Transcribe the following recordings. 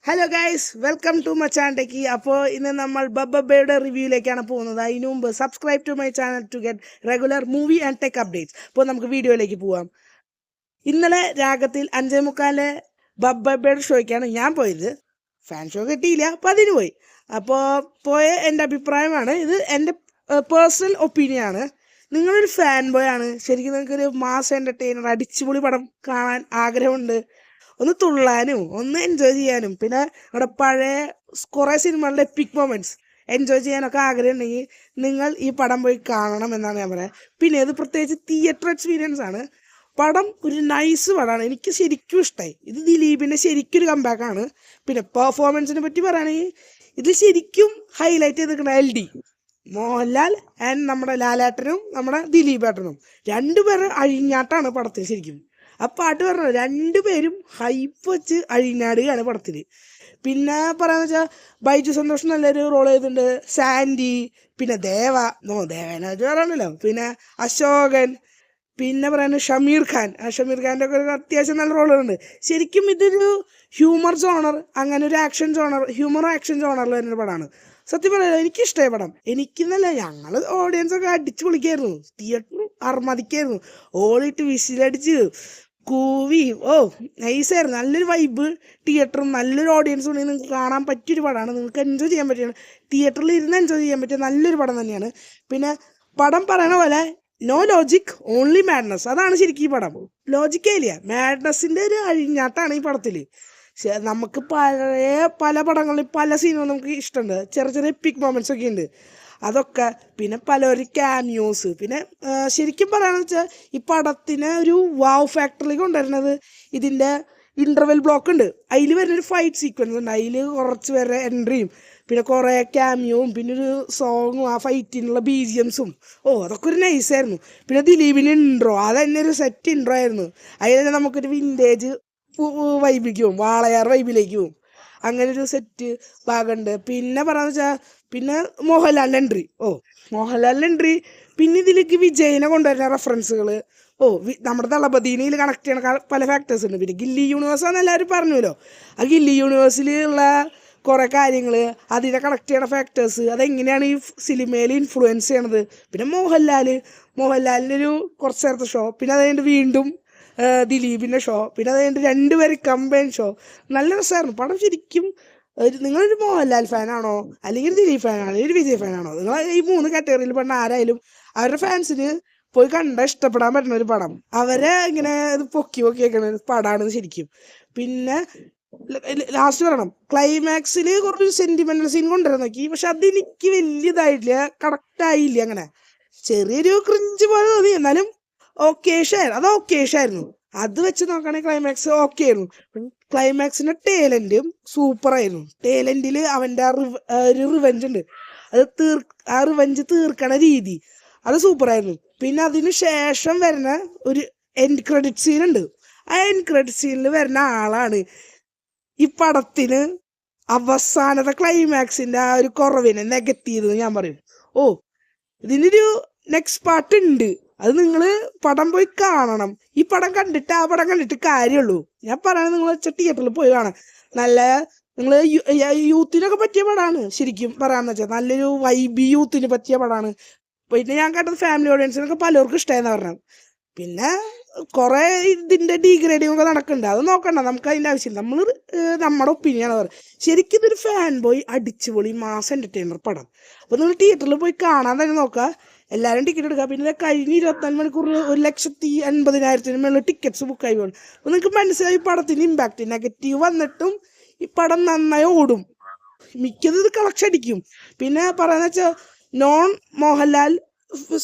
Hello guys, welcome to my ചാനലിലേക്ക്. അപ്പോൾ ഇന്ന് നമ്മൾ ബബ്ബയുടെ റിവ്യൂയിലേക്കാണ് പോകുന്നത്. അതിനു മുമ്പ് subscribe to my channel to get regular movie and tech updates. അപ്പോൾ നമുക്ക് വീഡിയോയിലേക്ക് പോവാം. ഇന്നലെ രാഗത്തിൽ 5:45 ബബ്ബയുടെ ഷോയ്ക്കാണ് ഞാൻ പോയത്. ഫാൻ ഷോ കിട്ടിയില്ല, അപ്പോൾ അതിന് പോയി. അപ്പോൾ പോയ എൻ്റെ അഭിപ്രായമാണ് ഇത്. എൻ്റെ പേഴ്സണൽ ഒപ്പീനിയൻ ആണ്. നിങ്ങളൊരു ഫാൻ ബോയ് ആണ്, ശരിക്കും നിങ്ങൾക്കൊരു മാസ് എൻ്റർടൈനർ അടിച്ചുപൊളി പടം കാണാൻ ആഗ്രഹമുണ്ട്, ഒന്ന് തുള്ളാനും ഒന്ന് എൻജോയ് ചെയ്യാനും, പിന്നെ നമ്മുടെ പഴയ കുറേ സിനിമകളുടെ എപ്പിക് മൊമെന്റ്സ് എൻജോയ് ചെയ്യാനൊക്കെ ആഗ്രഹം ഉണ്ടെങ്കിൽ നിങ്ങൾ ഈ പടം പോയി കാണണം എന്നാണ് ഞാൻ പറയുക. പിന്നെ ഇത് പ്രത്യേകിച്ച് തിയേറ്റർ എക്സ്പീരിയൻസ് ആണ്. പടം ഒരു നൈസ് പടമാണ്, എനിക്ക് ശരിക്കും ഇഷ്ടമായി. ഇത് ദിലീപിൻ്റെ ശരിക്കും ഒരു കംബാക്കാണ്. പിന്നെ പെർഫോമൻസിനെ പറ്റി പറയുകയാണെങ്കിൽ ഇത് ശരിക്കും ഹൈലൈറ്റ് ചെയ്തിരിക്കുന്ന LD മോഹൻലാൽ ആൻഡ് നമ്മുടെ ലാലേട്ടനും നമ്മുടെ ദിലീപേട്ടനും രണ്ടുപേരും അഴിഞ്ഞാട്ടാണ് പടത്തിൽ. ശരിക്കും ആ പാട്ട് പറഞ്ഞത് രണ്ടുപേരും ഹൈപ്പ് വെച്ച് അഴിഞ്ഞാടുകയാണ് പടത്തിൽ. പിന്നെ പറയാന്ന് വെച്ചാൽ ബൈജു സന്തോഷ് നല്ലൊരു റോൾ ചെയ്തിട്ടുണ്ട്, സാൻഡി, പിന്നെ ദേവേനെ പറയാണല്ലോ, പിന്നെ അശോകൻ, പിന്നെ പറയുന്നത് ഷമീർ ഖാൻ്റെ ഒക്കെ ഒരു അത്യാവശ്യം നല്ല റോളുകളുണ്ട്. ശരിക്കും ഇതൊരു ഹ്യൂമർ ജോണർ, അങ്ങനെ ഒരു ആക്ഷൻ ജോണർ, ഹ്യൂമർ ആക്ഷൻ ജോണറിൽ വരുന്ന പടമാണ്. സത്യം പറയാം എനിക്കിഷ്ടമായ പടം. എനിക്കെന്നല്ല, ഞങ്ങൾ ഓഡിയൻസൊക്കെ അടിച്ചു പൊളിക്കായിരുന്നു, തിയേറ്റർ അർമതിക്കായിരുന്നു, ഓടിയിട്ട് വിസിലടിച്ച് കൂവി. നൈസായിരുന്നു, നല്ലൊരു വൈബ്. തിയേറ്ററും നല്ലൊരു ഓഡിയൻസും ഉണ്ടെങ്കിൽ നിങ്ങൾക്ക് കാണാൻ പറ്റിയൊരു പടമാണ്, നിങ്ങൾക്ക് എൻജോയ് ചെയ്യാൻ പറ്റിയാണ്, തിയേറ്ററിൽ ഇരുന്ന് എൻജോയ് ചെയ്യാൻ പറ്റിയ നല്ലൊരു പടം തന്നെയാണ്. പിന്നെ പടം പറയണ പോലെ നോ ലോജിക് ഓൺലി മാഡ്നസ്, അതാണ് ശരിക്കും ഈ പടം. ലോജിക്കേ ഇല്ല, മാഡ്നസിൻ്റെ ഒരു അഴിഞ്ഞാട്ടാണ് ഈ പടത്തിൽ. നമുക്ക് പല പടങ്ങളിൽ പല സീനുകളും നമുക്ക് ഇഷ്ടമുണ്ട്, ചെറിയ ചെറിയ എപ്പിക് മൊമെന്റ്സ് ഒക്കെ ഉണ്ട് അതൊക്കെ. പിന്നെ പലരും ക്യാമിയോസ്. പിന്നെ ശരിക്കും പറയാന്ന് വെച്ചാൽ ഈ പടത്തിനെ ഒരു വാവ് ഫാക്ടറിലേക്ക് കൊണ്ടുവരുന്നത് ഇതിൻ്റെ ഇൻ്റർവെൽ ബ്ലോക്ക് ഉണ്ട്, അതിൽ വരുന്നൊരു ഫൈറ്റ് സീക്വൻസ് ഉണ്ട്, അതിൽ കുറച്ച് പേരുടെ എൻട്രിയും പിന്നെ കുറേ ക്യാമിയോവും പിന്നെ ഒരു സോങ്ങും ആ ഫൈറ്റിനുള്ള BGMസും അതൊക്കെ ഒരു നൈസായിരുന്നു. പിന്നെ ദിലീപിൻ്റെ ഇൻട്രോ, അത് തന്നെ ഒരു സെറ്റ് ഇൻട്രോ ആയിരുന്നു. അതിൽ തന്നെ നമുക്കൊരു വിൻറ്റേജ് വൈബിലേക്ക് പോകും, വാളയാർ വൈബിലേക്ക് പോകും, അങ്ങനെ ഒരു സെറ്റ് ഭാഗമുണ്ട്. പിന്നെ പറയാന്ന് വെച്ചാൽ പിന്നെ മോഹൻലാലിൻ്റെ എൻട്രി, പിന്നെ ഇതിലേക്ക് വിജയിനെ കൊണ്ടുവരുന്ന റെഫറൻസുകൾ, നമ്മുടെ ദളപതിയിൽ കണക്ട് ചെയ്യണ പല ഫാക്ടേഴ്സ് ഉണ്ട്. പിന്നെ ഗില്ലി യൂണിവേഴ്സാന്ന് എല്ലാവരും പറഞ്ഞല്ലോ, ആ ഗില്ലി യൂണിവേഴ്സിലുള്ള കുറേ കാര്യങ്ങൾ, അതിനെ കണക്ട് ചെയ്യണ ഫാക്ടേഴ്സ്, അതെങ്ങനെയാണ് ഈ സിനിമയിൽ ഇൻഫ്ലുവൻസ് ചെയ്യണത്. പിന്നെ മോഹൻലാലിൻ്റെ ഒരു കുറച്ച് നേരത്തെ ഷോ, പിന്നെ അത് കഴിഞ്ഞിട്ട് വീണ്ടും ദിലീപിൻ്റെ ഷോ, പിന്നെ അത് കഴിഞ്ഞിട്ട് രണ്ടുപേരും കമ്പൈൻ ഷോ. നല്ല രസമായിരുന്നു പടം. ശരിക്കും നിങ്ങളൊരു മോഹൻലാൽ ഫാനാണോ, അല്ലെങ്കിൽ ദിലീപ് ഫാനാണോ, അല്ലെങ്കിൽ വിജയ് ഫാനാണോ, നിങ്ങൾ ഈ 3 കാറ്റഗറിയിൽ പെടുന്ന ആരായാലും അവരുടെ ഫാൻസിന് പോയി ഇഷ്ടപ്പെടാൻ പറ്റുന്ന ഒരു പടം, അവരെ ഇങ്ങനെ പൊക്കി വെക്കണ പടമാണ് ശരിക്കും. പിന്നെ ലാസ്റ്റ് പറയണം, ക്ലൈമാക്സിൽ കുറച്ച് സെന്റിമെന്റൽ സീൻ കൊണ്ടുവരാൻ നോക്കി, പക്ഷെ അതെനിക്ക് വലിയ ഇതായിട്ടില്ല, കറക്റ്റ് ആയില്ല. അങ്ങനെ ചെറിയൊരു ക്രിഞ്ച് പോലെ തോന്നി, എന്നാലും ഓക്കേഷായിരുന്നു. അത് വെച്ച് നോക്കുകയാണെങ്കിൽ ക്ലൈമാക്സ് ഓക്കെ ആയിരുന്നു. ക്ലൈമാക്സിന്റെ ടേലന്റും സൂപ്പറായിരുന്നു. ടേലന്റിൽ അവൻ്റെ ഒരു റിവെഞ്ച് ഉണ്ട്, ആ റിവെഞ്ച് തീർക്കണ രീതി അത് സൂപ്പറായിരുന്നു. പിന്നെ അതിന് ശേഷം വരുന്ന ഒരു എൻഡ് ക്രെഡിറ്റ് സീൻ ഉണ്ട്. ആ എൻഡ് ക്രെഡിറ്റ് സീനിൽ വരുന്ന ആളാണ് ഈ പടത്തിന് അവസാനത്തെ ക്ലൈമാക്സിന്റെ ആ ഒരു കുറവിനെ നെഗറ്റീവ് ഞാൻ പറയും. ഇതിനൊരു നെക്സ്റ്റ് പാർട്ട് ഉണ്ട്, അത് നിങ്ങൾ പടം പോയി കാണണം. ഈ പടം കണ്ടിട്ട് ആ പടം കണ്ടിട്ട് കാര്യമുള്ളൂ. ഞാൻ പറയണത് നിങ്ങൾ തിയേറ്ററിൽ പോയി കാണാം. നല്ല നിങ്ങൾ യൂത്തിനൊക്കെ പറ്റിയ പടമാണ്. ശരിക്കും പറയാന്ന് വെച്ചാൽ നല്ലൊരു വൈബി യൂത്തിന് പറ്റിയ പടമാണ്. പിന്നെ ഞാൻ കേട്ടത് ഫാമിലി ഓഡിയൻസിനൊക്കെ പലർക്കും ഇഷ്ടമായെന്ന് പറഞ്ഞു. പിന്നെ കുറേ ഇതിൻ്റെ ഡീഗ്രേഡിങ് ഒക്കെ നടക്കുന്നുണ്ട്, അത് നോക്കണ്ട, നമുക്ക് അതിൻ്റെ ആവശ്യമില്ല. നമ്മൾ നമ്മുടെ ഒപ്പീനിയനാണ് പറയുന്നത്. ശരിക്കും ഇതൊരു ഫാൻ ബോയ് അടിച്ചുപൊളി മാസ് എൻ്റർടൈനർ പടം. അപ്പോൾ നിങ്ങൾ തിയേറ്ററിൽ പോയി കാണാൻ തന്നെ നോക്കുക, എല്ലാവരും ടിക്കറ്റ് എടുക്കുക. പിന്നെ കഴിഞ്ഞ 24 മണിക്കൂറിൽ 1,80,000 മേളിൽ ടിക്കറ്റ്സ് ബുക്കായി പോകും. അപ്പോൾ നിങ്ങൾക്ക് മനസ്സിലായി പടത്തിൻ്റെ ഇമ്പാക്റ്റ്. നെഗറ്റീവ് വന്നിട്ടും ഈ പടം നന്നായി ഓടും, മിക്കത് ഇത് കളക്ഷൻ അടിക്കും. പിന്നെ പറയാന്ന് വെച്ചാൽ നോൺ മോഹൻലാൽ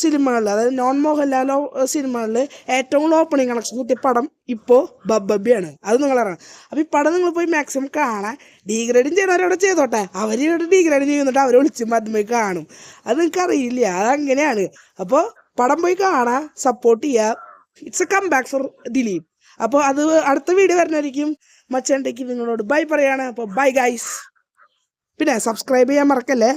സിനിമകളിൽ, അതായത് നോൺ മോഹൻലാൽ സിനിമകളിൽ ഏറ്റവും കൂടുതൽ ഓപ്പണിംഗ് കളക്ഷൻ കിട്ടിയ പടം ഇപ്പോൾ ബബ്ബയാണ്, അത് നിങ്ങൾ അറിയണം. അപ്പോൾ ഈ പടം നിങ്ങൾ പോയി മാക്സിമം കാണാൻ. ഡീഗ്രേഡിങ് ചെയ്യണവരവിടെ ചെയ്തോട്ടെ, അവരിവിടെ ഡീഗ്രേഡ് ചെയ്യുന്നിട്ട് അവർ വിളിച്ചുമ്പോൾ അത് പോയി കാണും, അത് നിങ്ങൾക്ക് അറിയില്ല, അതങ്ങനെയാണ്. അപ്പോൾ പടം പോയി കാണാൻ സപ്പോർട്ട് ചെയ്യുക. It's a come back for Dileep. അപ്പോൾ അത് അടുത്ത വീഡിയോ വരുന്നതായിരിക്കും. മച്ചാണ്ടേക്ക് നിങ്ങളോട് ബൈ പറയാണ്. അപ്പോൾ ബൈ ഗൈസ്, പിന്നെ സബ്സ്ക്രൈബ് ചെയ്യാൻ മറക്കല്ലേ.